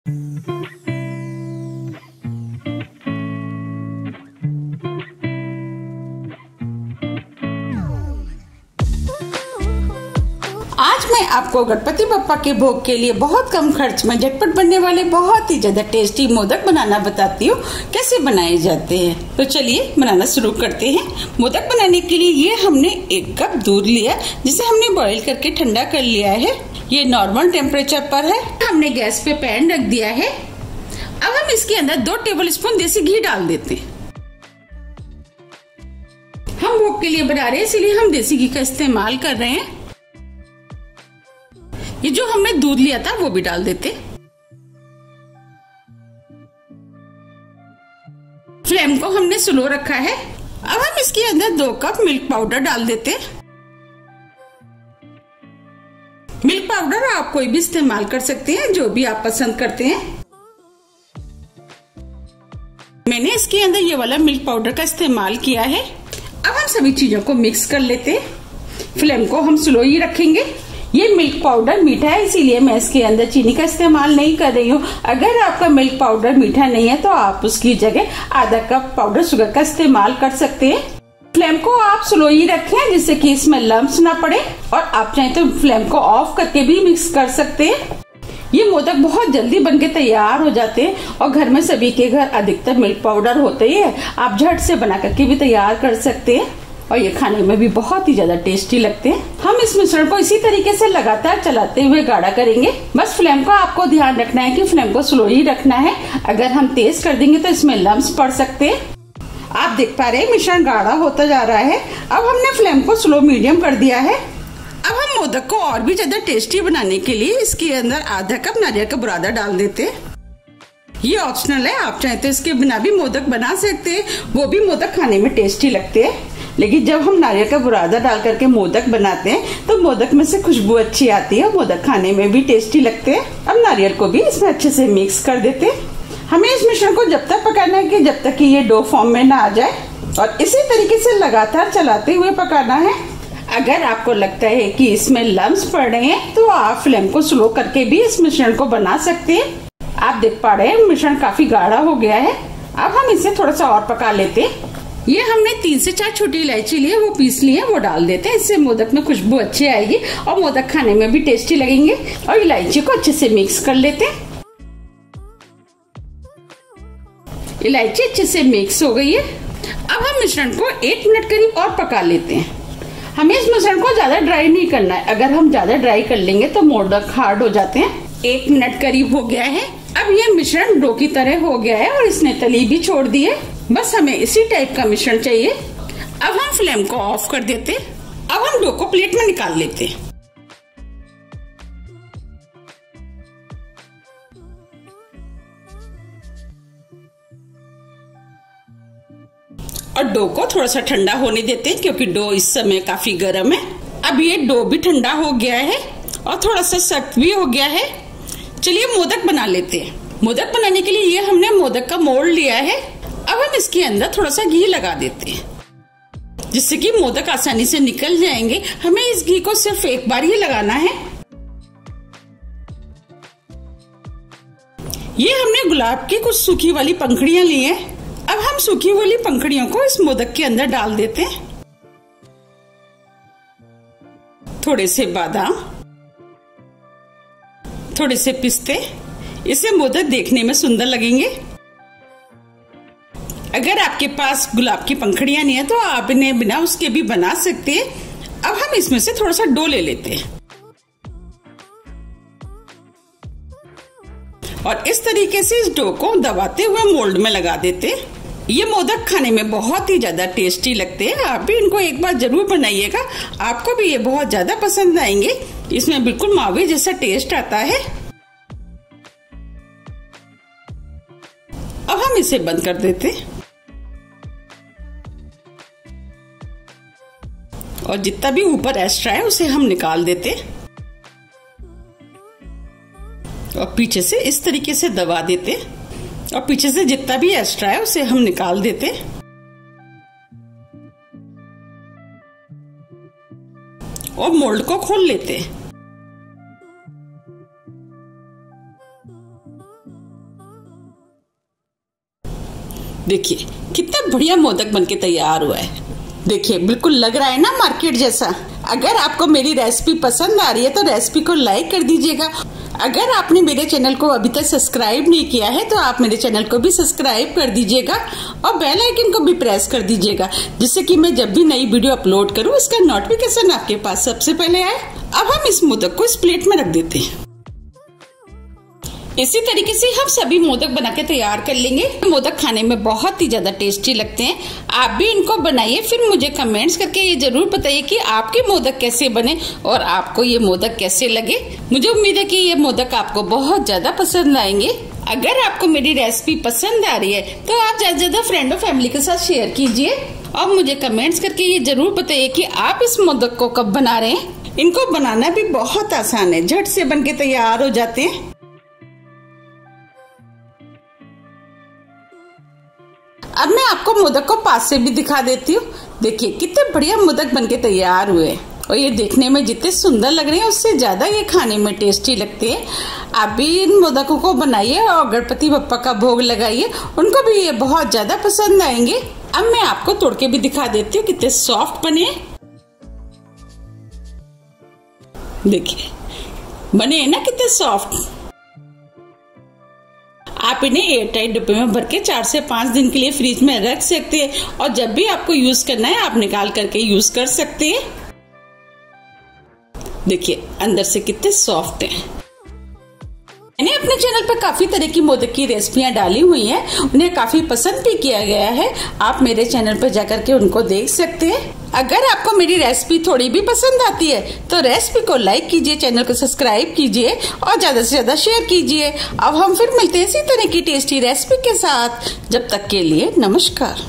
आज मैं आपको गणपति बप्पा के भोग के लिए बहुत कम खर्च में झटपट बनने वाले बहुत ही ज्यादा टेस्टी मोदक बनाना बताती हूँ कैसे बनाए जाते हैं। तो चलिए बनाना शुरू करते हैं। मोदक बनाने के लिए ये हमने 1 कप दूध लिया जिसे हमने बॉईल करके ठंडा कर लिया है। ये नॉर्मल टेम्परेचर पर है। हमने गैस पे पैन रख दिया है। अब हम इसके अंदर 2 टेबल स्पून देसी घी डाल देते हैं। हम भोग के लिए बना रहे हैं इसलिए हम देसी घी का इस्तेमाल कर रहे हैं। ये जो हमने दूध लिया था वो भी डाल देते। फ्लेम को हमने स्लो रखा है। अब हम इसके अंदर 2 कप मिल्क पाउडर डाल देते। मिल्क पाउडर आप कोई भी इस्तेमाल कर सकते हैं, जो भी आप पसंद करते हैं। मैंने इसके अंदर ये वाला मिल्क पाउडर का इस्तेमाल किया है। अब हम सभी चीजों को मिक्स कर लेते। फ्लेम को हम स्लो ही रखेंगे। ये मिल्क पाउडर मीठा है इसीलिए मैं इसके अंदर चीनी का इस्तेमाल नहीं कर रही हूँ। अगर आपका मिल्क पाउडर मीठा नहीं है तो आप उसकी जगह आधा कप पाउडर शुगर का इस्तेमाल कर सकते हैं। फ्लेम को आप स्लो ही रखें जिससे कि इसमें लम्प्स ना पड़े, और आप चाहें तो फ्लेम को ऑफ करके भी मिक्स कर सकते हैं। ये मोदक बहुत जल्दी बनके तैयार हो जाते हैं और घर में सभी के घर अधिकतर मिल्क पाउडर होते ही है। आप झट से बना करके भी तैयार कर सकते हैं और ये खाने में भी बहुत ही ज्यादा टेस्टी लगते हैं। हम इस मिश्रण को इसी तरीके से लगातार चलाते हुए गाढ़ा करेंगे। बस फ्लेम का आपको ध्यान रखना है कि फ्लेम को स्लो ही रखना है। अगर हम तेज कर देंगे तो इसमें लम्प्स पड़ सकते हैं। आप देख पा रहे हैं मिश्रण गाढ़ा होता जा रहा है। अब हमने फ्लेम को स्लो मीडियम कर दिया है। अब हम मोदक को और भी ज्यादा टेस्टी बनाने के लिए इसके अंदर आधा कप नारियल का बुरादा डाल देते हैं। ये ऑप्शनल है, आप चाहे तो इसके बिना भी मोदक बना सकते हैं, वो भी मोदक खाने में टेस्टी लगते हैं। लेकिन जब हम नारियल का बुरादा डाल करके मोदक बनाते हैं तो मोदक में से खुशबू अच्छी आती है, मोदक खाने में भी टेस्टी लगते हैं। अब नारियल को भी इसमें अच्छे से मिक्स कर देते हैं। हमें इस मिश्रण को जब तक पकाना है कि जब तक कि ये डो फॉर्म में ना आ जाए, और इसी तरीके से लगातार चलाते हुए पकाना है। अगर आपको लगता है कि इसमें लम्प्स पड़ रहे हैं तो आप फ्लेम को स्लो करके भी इस मिश्रण को बना सकते हैं। आप देख पा रहे हैं मिश्रण काफी गाढ़ा हो गया है। अब हम इसे थोड़ा सा और पका लेते हैं। ये हमने 3 से 4 छोटी इलायची ली है, वो पीस ली है, वो डाल देते हैं। इससे मोदक में खुशबू अच्छी आएगी और मोदक खाने में भी टेस्टी लगेंगे। और इलायची को अच्छे से मिक्स कर लेते हैं। इलायची अच्छे से मिक्स हो गई है। अब हम मिश्रण को 1 मिनट करीब और पका लेते हैं। हमें इस मिश्रण को ज्यादा ड्राई नहीं करना है। अगर हम ज्यादा ड्राई कर लेंगे तो मोदक हार्ड हो जाते हैं। 1 मिनट करीब हो गया है। अब ये मिश्रण डो की तरह हो गया है और इसने तली भी छोड़ दी है। बस हमें इसी टाइप का मिश्रण चाहिए। अब हम फ्लेम को ऑफ कर देते। अब हम डो को प्लेट में निकाल लेते। और डो को थोड़ा सा ठंडा होने देते हैं क्योंकि डो इस समय काफी गर्म है। अब ये डो भी ठंडा हो गया है और थोड़ा सा सख्त भी हो गया है। चलिए मोदक बना लेते हैं। मोदक बनाने के लिए ये हमने मोदक का मोल्ड लिया है। अब हम इसके अंदर थोड़ा सा घी लगा देते हैं जिससे कि मोदक आसानी से निकल जाएंगे। हमें इस घी को सिर्फ एक बार ही लगाना है। ये हमने गुलाब की कुछ सूखी वाली पंखुड़ियां ली हैं। अब हम सूखी वाली पंखुड़ियों को इस मोदक के अंदर डाल देते हैं। थोड़े से बादाम, थोड़े से पिस्ते, इससे मोदक देखने में सुंदर लगेंगे। अगर आपके पास गुलाब की पंखुड़ियां नहीं है तो आप इन्हें बिना उसके भी बना सकते हैं। अब हम इसमें से थोड़ा सा डो ले लेते हैं और इस तरीके से इस डो को दबाते हुए मोल्ड में लगा देते हैं। ये मोदक खाने में बहुत ही ज्यादा टेस्टी लगते हैं। आप भी इनको एक बार जरूर बनाइएगा, आपको भी ये बहुत ज्यादा पसंद आएंगे। इसमें बिल्कुल मावे जैसा टेस्ट आता है। अब हम इसे बंद कर देते और जितना भी ऊपर एक्स्ट्रा है उसे हम निकाल देते और पीछे से इस तरीके से दबा देते और पीछे से जितना भी एक्स्ट्रा है उसे हम निकाल देते। और मोल्ड को खोल लेते। देखिए कितना बढ़िया मोदक बनके तैयार हुआ है। देखिए बिल्कुल लग रहा है ना मार्केट जैसा। अगर आपको मेरी रेसिपी पसंद आ रही है तो रेसिपी को लाइक कर दीजिएगा। अगर आपने मेरे चैनल को अभी तक सब्सक्राइब नहीं किया है तो आप मेरे चैनल को भी सब्सक्राइब कर दीजिएगा और बेल आइकन को भी प्रेस कर दीजिएगा, जिससे कि मैं जब भी नई वीडियो अपलोड करूं इसका नोटिफिकेशन आपके पास सबसे पहले आए। अब हम इस मोदक को इस प्लेट में रख देते हैं। इसी तरीके से हम सभी मोदक बना के तैयार कर लेंगे। मोदक खाने में बहुत ही ज्यादा टेस्टी लगते हैं। आप भी इनको बनाइए, फिर मुझे कमेंट्स करके ये जरूर बताइए कि आपके मोदक कैसे बने और आपको ये मोदक कैसे लगे। मुझे उम्मीद है कि ये मोदक आपको बहुत ज्यादा पसंद आएंगे। अगर आपको मेरी रेसिपी पसंद आ रही है तो आप ज्यादा से ज्यादा फ्रेंड और फैमिली के साथ शेयर कीजिए और मुझे कमेंट्स करके ये जरूर बताइए कि आप इस मोदक को कब बना रहे हैं। इनको बनाना भी बहुत आसान है, झट से बन के तैयार हो जाते हैं। अब मैं आपको मोदक को पास से भी दिखा देती हूँ। देखिए कितने बढ़िया मोदक बनके तैयार हुए और ये देखने में जितने सुंदर लग रहे हैं उससे ज्यादा ये खाने में टेस्टी लगते हैं। आप भी इन मोदकों को बनाइए और गणपति बप्पा का भोग लगाइए, उनको भी ये बहुत ज्यादा पसंद आएंगे। अब मैं आपको तोड़ के भी दिखा देती हूँ कितने सॉफ्ट बने। देखिए बने हैं ना कितने सॉफ्ट। आप इन्हें एयरटाइट डिब्बे में भर के 4 से 5 दिन के लिए फ्रिज में रख सकते हैं और जब भी आपको यूज करना है आप निकाल करके यूज कर सकते हैं। देखिए अंदर से कितने सॉफ्ट हैं। मैंने अपने चैनल पर काफी तरह की मोदक की रेसिपियां डाली हुई हैं, उन्हें काफी पसंद भी किया गया है। आप मेरे चैनल पर जाकर के उनको देख सकते हैं। अगर आपको मेरी रेसिपी थोड़ी भी पसंद आती है तो रेसिपी को लाइक कीजिए, चैनल को सब्सक्राइब कीजिए और ज्यादा से ज्यादा शेयर कीजिए। अब हम फिर मिलते हैं इसी तरह की टेस्टी रेसिपी के साथ। जब तक के लिए नमस्कार।